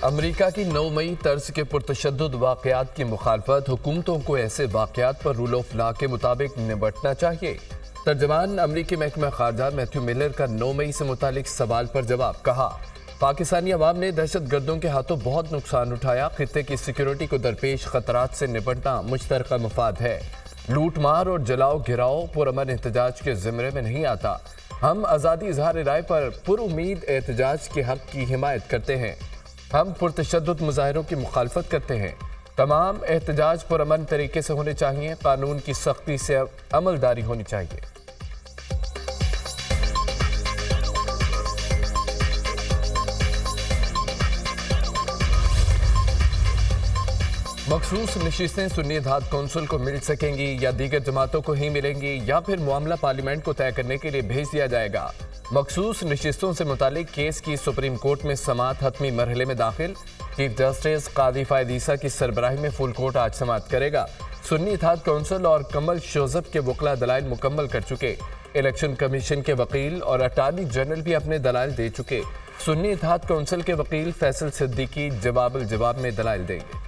अमरीका की 9 मई तर्ज के पुरतशद्दुद वाक़यात की मुखालफत हुकूमतों को ऐसे वाक़यात पर रूल ऑफ लॉ के मुताबिक निपटना चाहिए। तर्जमान अमरीकी महकमा खारजा मैथ्यू मिलर का 9 मई से मुतालिक सवाल पर जवाब कहा, पाकिस्तानी अवाम ने दहशत गर्दों के हाथों बहुत नुकसान उठाया। खित्ते की सिक्योरिटी को दरपेश खतरात से निपटना मुश्तरका मफाद है। लूट मार और जलाओ गिराओ पुरअमन एहतजाज के ज़िम्मे में नहीं आता। हम आज़ादी इजहार राय पर पुरुमीद एहतजाज के हक की हिमायत करते हैं। हम पुरतशद्दुद मुजाहिरों की मुखालफत करते हैं। तमाम एहतजाज पुरअमन तरीके से होने चाहिए। कानून की सख्ती से अमलदारी होनी चाहिए। मखसूस नशिस्तें सुन्नी इत्तेहाद कौंसिल को मिल सकेंगी या दीगर जमातों को ही मिलेंगी या फिर मामला पार्लियामेंट को तय करने के लिए भेज दिया जाएगा। मखसूस नशिस्तों से मुतालिक केस की सुप्रीम कोर्ट में समाअत हतमी मरहले में दाखिल। चीफ जस्टिस कादी फायद ईसा की सरबराही में फुल कोर्ट आज समाअत करेगा। सुन्नी इत्तेहाद कौंसिल और कमल शोजब के वकला दलाइल मुकम्मल कर चुके। इलेक्शन कमीशन के वकील और अटार्नी जनरल भी अपने दलाइल दे चुके। सुन्नी इत्तेहाद कौंसिल के वकील फैसल सिद्दीकी जवाब में दलाइल देंगे।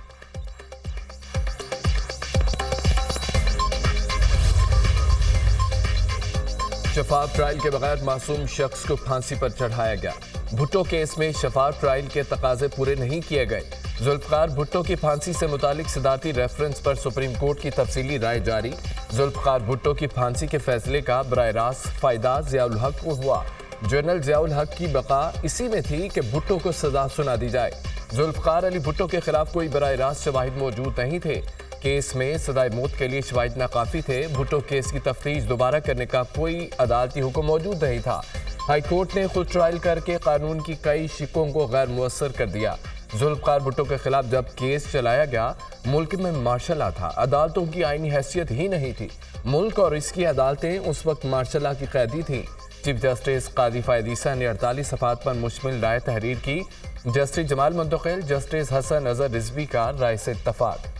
शफाफ ट्रायल के बगैर मासूम शख्स को फांसी पर चढ़ाया गया। भुट्टो केस में शफाफ ट्रायल के तकाजे पूरे नहीं किए गए। जुल्फकार भुट्टो की फांसी से मुतालिक सदारती रेफरेंस पर सुप्रीम कोर्ट की तफसीली राय जारी। जुल्फकार भुट्टो की फांसी के फैसले का बराह रास्त फायदा ज़ियाउल हक को हुआ। जनरल ज़ियाउल हक की बका इसी में थी कि भुट्टो को सजा सुना दी जाए। जुल्फकार अली भुट्टो के खिलाफ कोई बराह रास्त शवाहिद मौजूद नहीं थे। केस में सजाए मौत के लिए शवाहिद नाकाफी थे। भुट्टो केस की तफ्तीश दोबारा करने का कोई अदालती हुक्म मौजूद नहीं था। हाई कोर्ट ने खुद ट्रायल करके कानून की कई शिकों को गैर मुअस्सर कर दिया। जुल्फकार भुट्टो के खिलाफ जब केस चलाया गया, मुल्क में मार्शल लॉ था। अदालतों की आईनी हैसियत ही नहीं थी। मुल्क और इसकी अदालतें उस वक्त मार्शल लॉ की कैदी थी। चीफ जस्टिस कादी फायद ईसा ने 48 सफ़हात पर मुश्तमिल राय तहरीर की। जस्टिस जमाल मुंतकिल, जस्टिस हसन अजहर रिजवी का राय से इत्तफाक।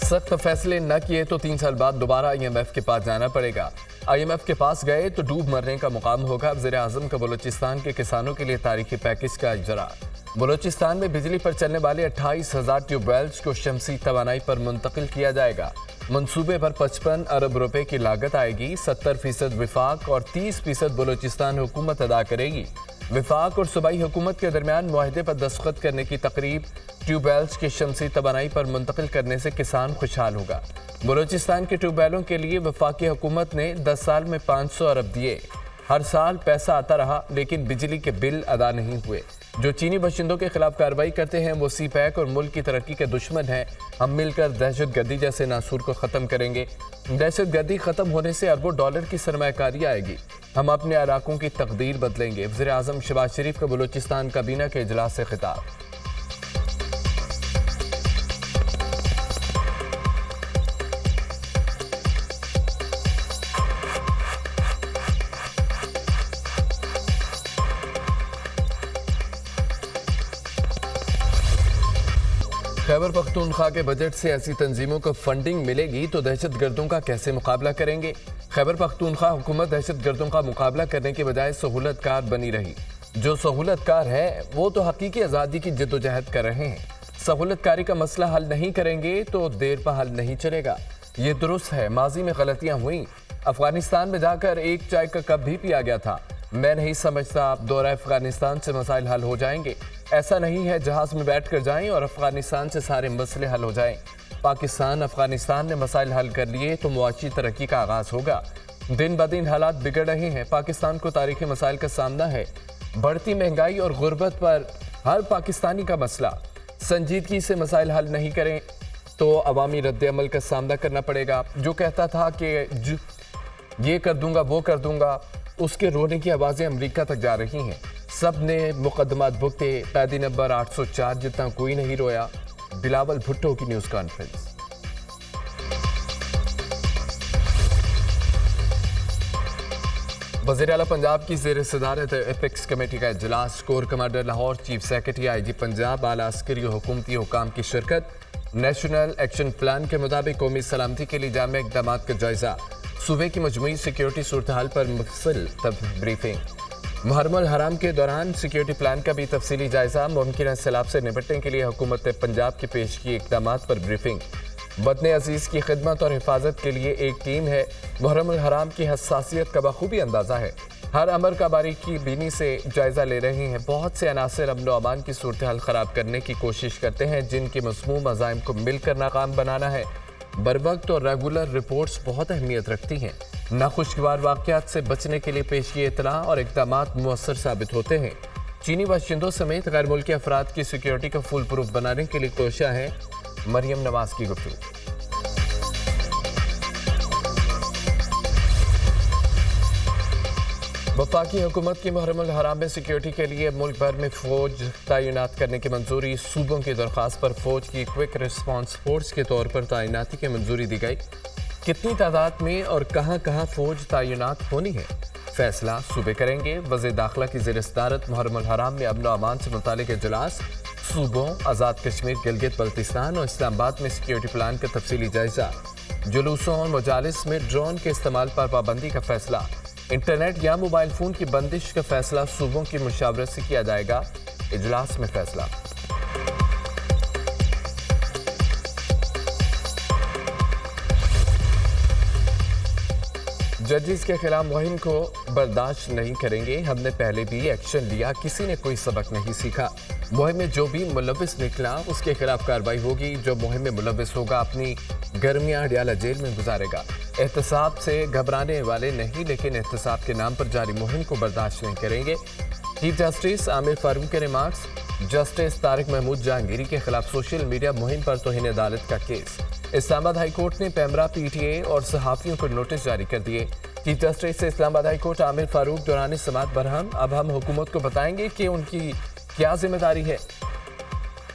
सख्त फैसले न किए तो 3 साल बाद दोबारा IMF के पास जाना पड़ेगा। IMF के पास गए तो डूब मरने का मुकाम होगा। वज़ीर-ए-आज़म का बलूचिस्तान के किसानों के लिए तारीखी पैकेज का इजरा। बलूचिस्तान में बिजली पर चलने वाले 28,000 ट्यूबवेल्स को शमसी तवानाई पर मुंतकिल किया जाएगा। मंसूबे पर 55 अरब रुपए की लागत आएगी। 70% विफाक और 30% बलूचिस्तान हुकूमत अदा करेगी। विफाक और सूबाई हुकूमत के दरमियान मुआहदे पर दस्तखत करने की तकरीब। ट्यूबवेल्स के शमसी तवानाई पर मुंतकिल करने से किसान खुशहाल होगा। बलूचिस्तान के ट्यूबवेलों के लिए वफाकी हुकूमत ने 10 साल में 500 अरब दिए। हर साल पैसा आता रहा लेकिन बिजली के बिल अदा नहीं हुए। जो चीनी बशिंदों के खिलाफ कार्रवाई करते हैं वो CPEC और मुल्क की तरक्की के दुश्मन हैं। हम मिलकर दहशत गर्दी जैसे नासूर को ख़त्म करेंगे। दहशत गर्दी ख़त्म होने से अरबों डॉलर की सरमायाकारी आएगी। हम अपने इलाकों की तकदीर बदलेंगे। वज़ीर-ए-आज़म शहबाज शरीफ का बलूचिस्तान काबीना के इजलास से खिताब। खैबर पख्तूनख्वा के बजट से ऐसी तंजीमों को फंडिंग मिलेगी तो दहशत गर्दों का कैसे मुकाबला करेंगे। खैबर पख्तूनख्वा हुकूमत दहशत गर्दों का मुकाबला करने के बजाय सहूलतकार बनी रही। जो सहूलतकार है वो तो हकीकी आज़ादी की जद्दोजहद कर रहे हैं। सहूलतकारी का मसला हल नहीं करेंगे तो देर पर हल नहीं चलेगा। ये दुरुस्त है, माजी में गलतियां हुई। अफगानिस्तान में जाकर एक चाय का कप भी पिया गया था। मैं नहीं समझता दौरा अफगानिस्तान से मसाइल हल हो जाएंगे। ऐसा नहीं है जहाज में बैठ कर जाएं और अफगानिस्तान से सारे मसले हल हो जाएं। पाकिस्तान अफगानिस्तान ने मसाइल हल कर लिए तो मुआशी तरक्की का आगाज होगा। दिन ब दिन हालात बिगड़ रहे हैं। पाकिस्तान को तारीखी मसाइल का सामना है। बढ़ती महंगाई और गुर्बत पर हर पाकिस्तानी का मसला। संजीदगी से मसाइल हल नहीं करें तो अवामी रद्द-ए-अमल का सामना करना पड़ेगा। जो कहता था कि ये कर दूंगा वो कर दूंगा, उसके रोने की आवाज़ें अमेरिका तक जा रही हैं। सब ने मुकदमात भुगते, कैदी नंबर 804 जितना कोई नहीं रोया। बिलावल भुट्टो की न्यूज़ कॉन्फ्रेंस। वज़ीर आला पंजाब की ज़ेर सदारत एपिक्स कमेटी का इजलास। Core commander Lahore, chief secretary IG Punjab, आला अस्करी और हुकूमती हुकाम की शिरकत। नेशनल एक्शन प्लान के मुताबिक कौमी सलामती के लिए जामे इक़दामात का जायजा। सूबे की मजमूई सिक्योरिटी सूरत हाल पर मुफस्सिल ब्रीफिंग। मुहर्रम हराम के दौरान सिक्योरिटी प्लान का भी तफसीली जायजा। मुमकिन सैलाब से निपटने के लिए हुकूमत पंजाब की पेश की इकदाम पर ब्रीफिंग। वतन अजीज की खिदमत और हिफाजत के लिए एक टीम है। मुहर्रम हराम की हसासियत का बखूबी अंदाजा है। हर अमर का बारीकी बीनी से जायजा ले रहे हैं। बहुत से अनासर अमन अमान की सूरत हाल खराब करने की कोशिश करते हैं, जिनके मज़मूम अज़ाइम को मिलकर नाकाम बनाना है। बर वक्त और रेगुलर रिपोर्ट्स बहुत अहमियत रखती हैं। नाखुशगवार वाक़यात से बचने के लिए पेशी इत्तला और इक़दामात मुअस्सर साबित होते हैं। चीनी बाशिंदों समेत गैर मुल्की अफराद की सिक्योरिटी को फुल प्रूफ बनाने के लिए कोशिश है। मरियम नवाज की गुफ्तगू। वफाकी हुकूमत की मुहर्रम हराम में सिक्योरिटी के लिए मुल्क भर में फौज तैनात करने की मंजूरी। सूबों की दरख्वास्त पर फौज की क्विक रिस्पांस फोर्स के तौर पर तैनाती की मंजूरी दी गई। कितनी तादाद में और कहां कहां फौज तैनात होनी है, फैसला सूबे करेंगे। वज़ीर दाखिला की ज़ेर सदारत मुहर्रम हराम में अमन अमान से मुतालिक इजलास। सूबों आज़ाद कश्मीर, गिलगित बल्तिस्तान और इस्लामाबाद में सिक्योरिटी प्लान का तफसीली जायजा। जुलूसों और मजालिस में ड्रोन के इस्तेमाल पर पाबंदी का फैसला। इंटरनेट या मोबाइल फोन की बंदिश का फैसला सूबों की मुशावरत से किया जाएगा। इजलास में फैसला। जजेस के खिलाफ मुहिम को बर्दाश्त नहीं करेंगे। हमने पहले भी एक्शन लिया, किसी ने कोई सबक नहीं सीखा। मुहिम में जो भी मुलविस निकला उसके खिलाफ कार्रवाई होगी। जो मुहिम में मुलविस होगा अपनी गर्मियां अडयाला जेल में गुजारेगा। एहतसाब से घबराने वाले नहीं, लेकिन एहतसाब के नाम पर जारी मुहिम को बर्दाश्त नहीं करेंगे। चीफ जस्टिस आमिर फारूक के रिमार्क्स। जस्टिस तारिक महमूद जहांगीरी के खिलाफ सोशल मीडिया मुहिम पर तौहीन अदालत का केस। इस्लामाबाद हाईकोर्ट ने पैमरा, पीटीए और सहाफियों को नोटिस जारी कर दिए। चीफ जस्टिस से इस्लामाबाद हाईकोर्ट आमिर फारूक दौरान समाअत बरहम। अब हम हुकूमत को बताएंगे कि उनकी क्या जिम्मेदारी है।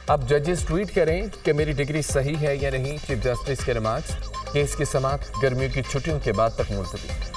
अब जजेस ट्वीट करें कि मेरी डिग्री सही है या नहीं। चीफ जस्टिस के रिमार्क्स। केस की समाअत गर्मियों की छुट्टियों के बाद तक मुलतवी।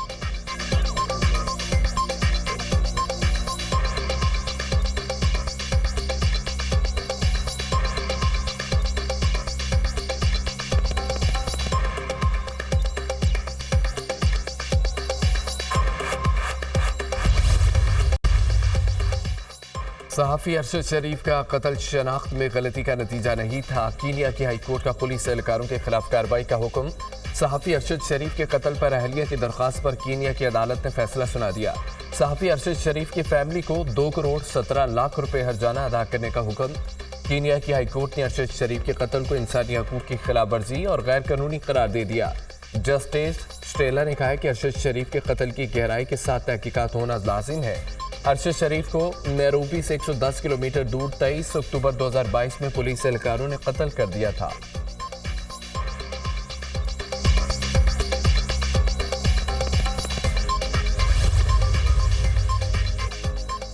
सहाफ़ी अरशद शरीफ का कत्ल शनाख्त में गलती का नतीजा नहीं था। कीनिया की हाईकोर्ट का पुलिस एहलकारों के खिलाफ कार्रवाई का हुक्म। सहाफ़ी अरशद शरीफ के कत्ल पर अहलिया की दरख्वास्त पर कीनिया की अदालत ने फैसला सुना दिया। सहाफ़ी अरशद शरीफ की फैमिली को 2 करोड़ 17 लाख रुपए हर्जाना अदा करने का हुक्म। कीनिया की हाईकोर्ट ने अरशद शरीफ के कत्ल को इंसानी हकूक़ की खिलाफ वर्जी और गैर कानूनी करार दे दिया। जस्टिस स्टेला ने कहा कि अरशद शरीफ के कत्ल की गहराई के साथ तहकीकात होना लाजिम है। अरशद शरीफ को नैरोबी से 110 किलोमीटर दूर 23 अक्टूबर 2022 में पुलिस एहलकारों ने कत्ल कर दिया था।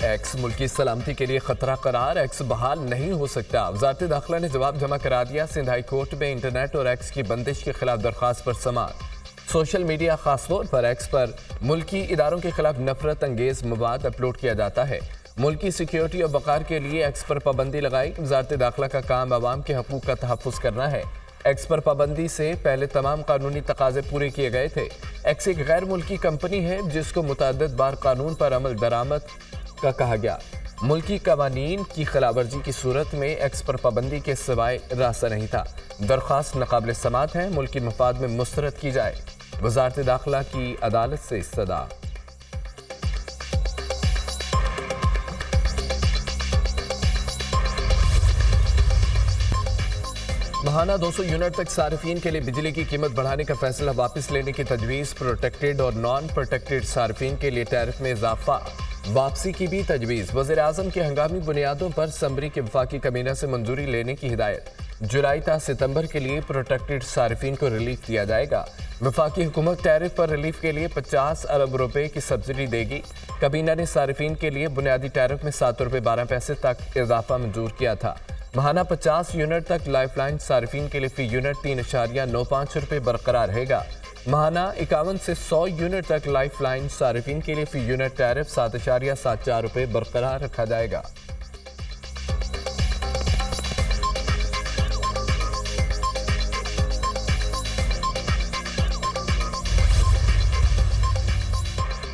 एक्स मुल्की सलामती के लिए खतरा करार। एक्स बहाल नहीं हो सकता। वजारत दाखिला ने जवाब जमा करा दिया। सिंध हाई कोर्ट में इंटरनेट और एक्स की बंदिश के खिलाफ दरख्वास्त पर समाअत। सोशल मीडिया खासतौर पर एक्स पर मुल्की इदारों के खिलाफ नफरत अंगेज मवाद अपलोड किया जाता है। मुल्की सिक्योरिटी और वक़ार के लिए एक्स पर पाबंदी लगाई। वजारत दाखिला का काम अवाम के हकूक़ का तहफ़्फ़ुज़ करना है। एक्स पर पाबंदी से पहले तमाम कानूनी तकाजे पूरे किए गए थे। एक्स एक गैर मुल्की कंपनी है जिसको मुतअद्दिद बार कानून पर अमल दरामद का कहा गया। मुल्की कवानीन की खिलाफवर्जी की सूरत में एक्स पर पाबंदी के सिवाय रास्ता नहीं था। दरख्वास्त नाकाबिल समाअत है। मुल्की मफाद में मुस्तरद की जाए। वजारत दाखिला की अदालत से इस्तदा। महाना 200 यूनिट तक सार्फिन के लिए बिजली की कीमत बढ़ाने का फैसला वापस लेने की तजवीज़। प्रोटेक्टेड और नॉन प्रोटेक्टेड सार्फिन के लिए टैरिफ में इजाफा वापसी की भी तजवीज़। वज़ीर आज़म के हंगामी बुनियादों पर समरी के वफाकी कमीना से मंजूरी लेने की हिदायत। जुलाई ta सितंबर के लिए प्रोटेक्टेड सार्फिन को रिलीफ दिया जाएगा। वफाकी हुकूमत टैरिफ पर रिलीफ के लिए 50 अरब रुपए की सब्सिडी देगी। कबीना ने सार्फिन के लिए बुनियादी टैरिफ में 7 रुपए 12 पैसे तक इजाफा मंजूर किया था। महाना 50 यूनिट तक लाइफलाइन सार्फिन के लिए फी यूनिट 3.95 रुपए बरकरार रहेगा। महाना 51 से 100 यूनिट तक लाइफलाइन सार्फिन के लिए फी यूनिट टैरिफ 7.74 रुपए बरकरार रखा जाएगा।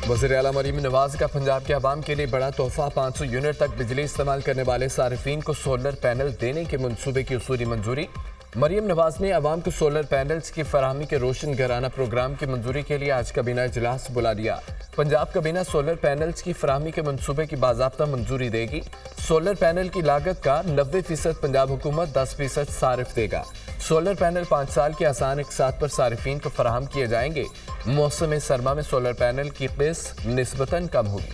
वज़ीर आला मरीम नवाज का पंजाब के अवाम के लिए बड़ा तोहफा। 500 यूनिट तक बिजली इस्तेमाल करने वाले सारिफीन को सोलर पैनल देने के मंसूबे की उसूली मंजूरी। मरीम नवाज ने अवाम को सोलर पैनल्स की फराहमी के रोशन घराना प्रोग्राम की मंजूरी के लिए आज काबीना इजलास बुला लिया। पंजाब काबीना सोलर पैनल्स की फराहमी के मंसूबे की बाज़ाब्ता मंजूरी देगी। सोलर पैनल की लागत का 90% पंजाब हुकूमत, 10% सारिफ देगा। सोलर पैनल 5 साल की आसान इकसात पर सारिफीन को फराहम किए जाएंगे। मौसम सरमा में सोलर पैनल की क़िस्त निस्बतन कम होगी।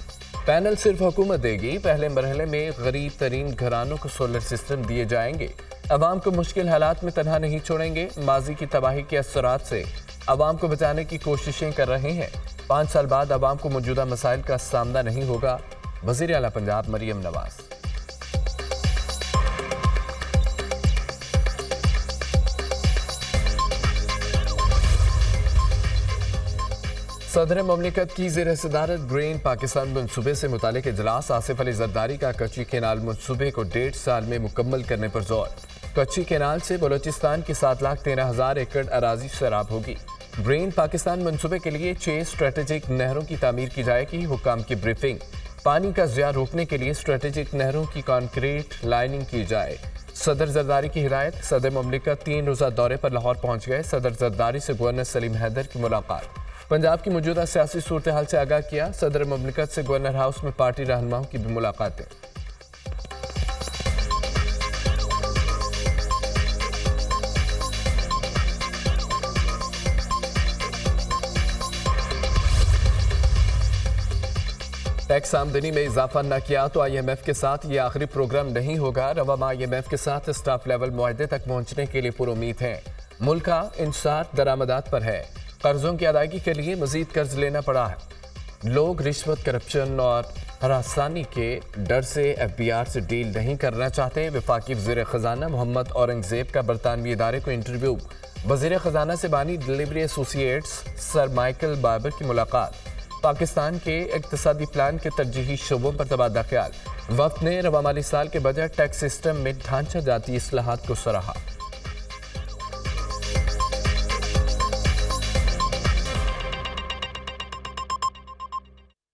पैनल सिर्फ हुकूमत देगी। पहले मरहले में गरीब तरीन घरानों को सोलर सिस्टम दिए जाएंगे। अवाम को मुश्किल हालात में तनहा नहीं छोड़ेंगे। माजी की तबाही के असरात से अवाम को बचाने की कोशिशें कर रहे हैं। 5 साल बाद अवाम को मौजूदा मसाइल का सामना नहीं होगा। वज़ीर आला पंजाब मरीम नवाज। सदर ममलिकत की ज़ेर सदारत ग्रीन पाकिस्तान मनसूबे से मुतालिक इजलास। आसिफ अली जरदारी का कच्ची केनाल मनसूबे को 1.5 साल में मुकम्मल करने पर जोर। कच्ची केनाल से बलोचिस्तान की 7,13,000 एकड़ अराजी सैराब होगी। ग्रीन पाकिस्तान मनसूबे के लिए 6 स्ट्रेटेजिक नहरों की तामीर की जाएगी। हुकाम की ब्रीफिंग। पानी का ज़िया रोकने के लिए स्ट्रेटेजिक नहरों की कॉन्क्रीट लाइनिंग की जाए। सदर जरदारी की हिदायत। सदर ममलिकत 3 रोज़ा दौरे पर लाहौर पहुँच गए। सदर जरदारी से गवर्नर सलीम हैदर की मुलाकात। पंजाब की मौजूदा सियासी सूरत हाल से आगाह किया। सदर ममलिकत से गवर्नर हाउस में पार्टी रहनुमाओं की भी मुलाकातें। टैक्स आमदनी में इजाफा न किया तो IMF के साथ ये आखिरी प्रोग्राम नहीं होगा। रवामा IMF के साथ स्टाफ लेवल मुआहदे तक पहुंचने के लिए पुरुमीद है। मुल्क का इंसार दरामदात पर है। कर्जों की अदायगी के लिए मजीद कर्ज लेना पड़ा है। लोग रिश्वत, करप्शन और हरासानी के डर से FBR से डील नहीं करना चाहते। वफाकी वज़ीर ख़जाना मोहम्मद औरंगज़ेब का बरतानवी इदारे को इंटरव्यू। वज़ीर ख़जाना से बानी delivery associates sir Michael Barber की मुलाकात। पाकिस्तान के इक़्तिसादी प्लान के तरजीही शोबों पर तबादला ख्याल। वफ़द ने रवा माली साल के बजट टैक्स सिस्टम में ढांचा जाती इस्लाहात को सराहा।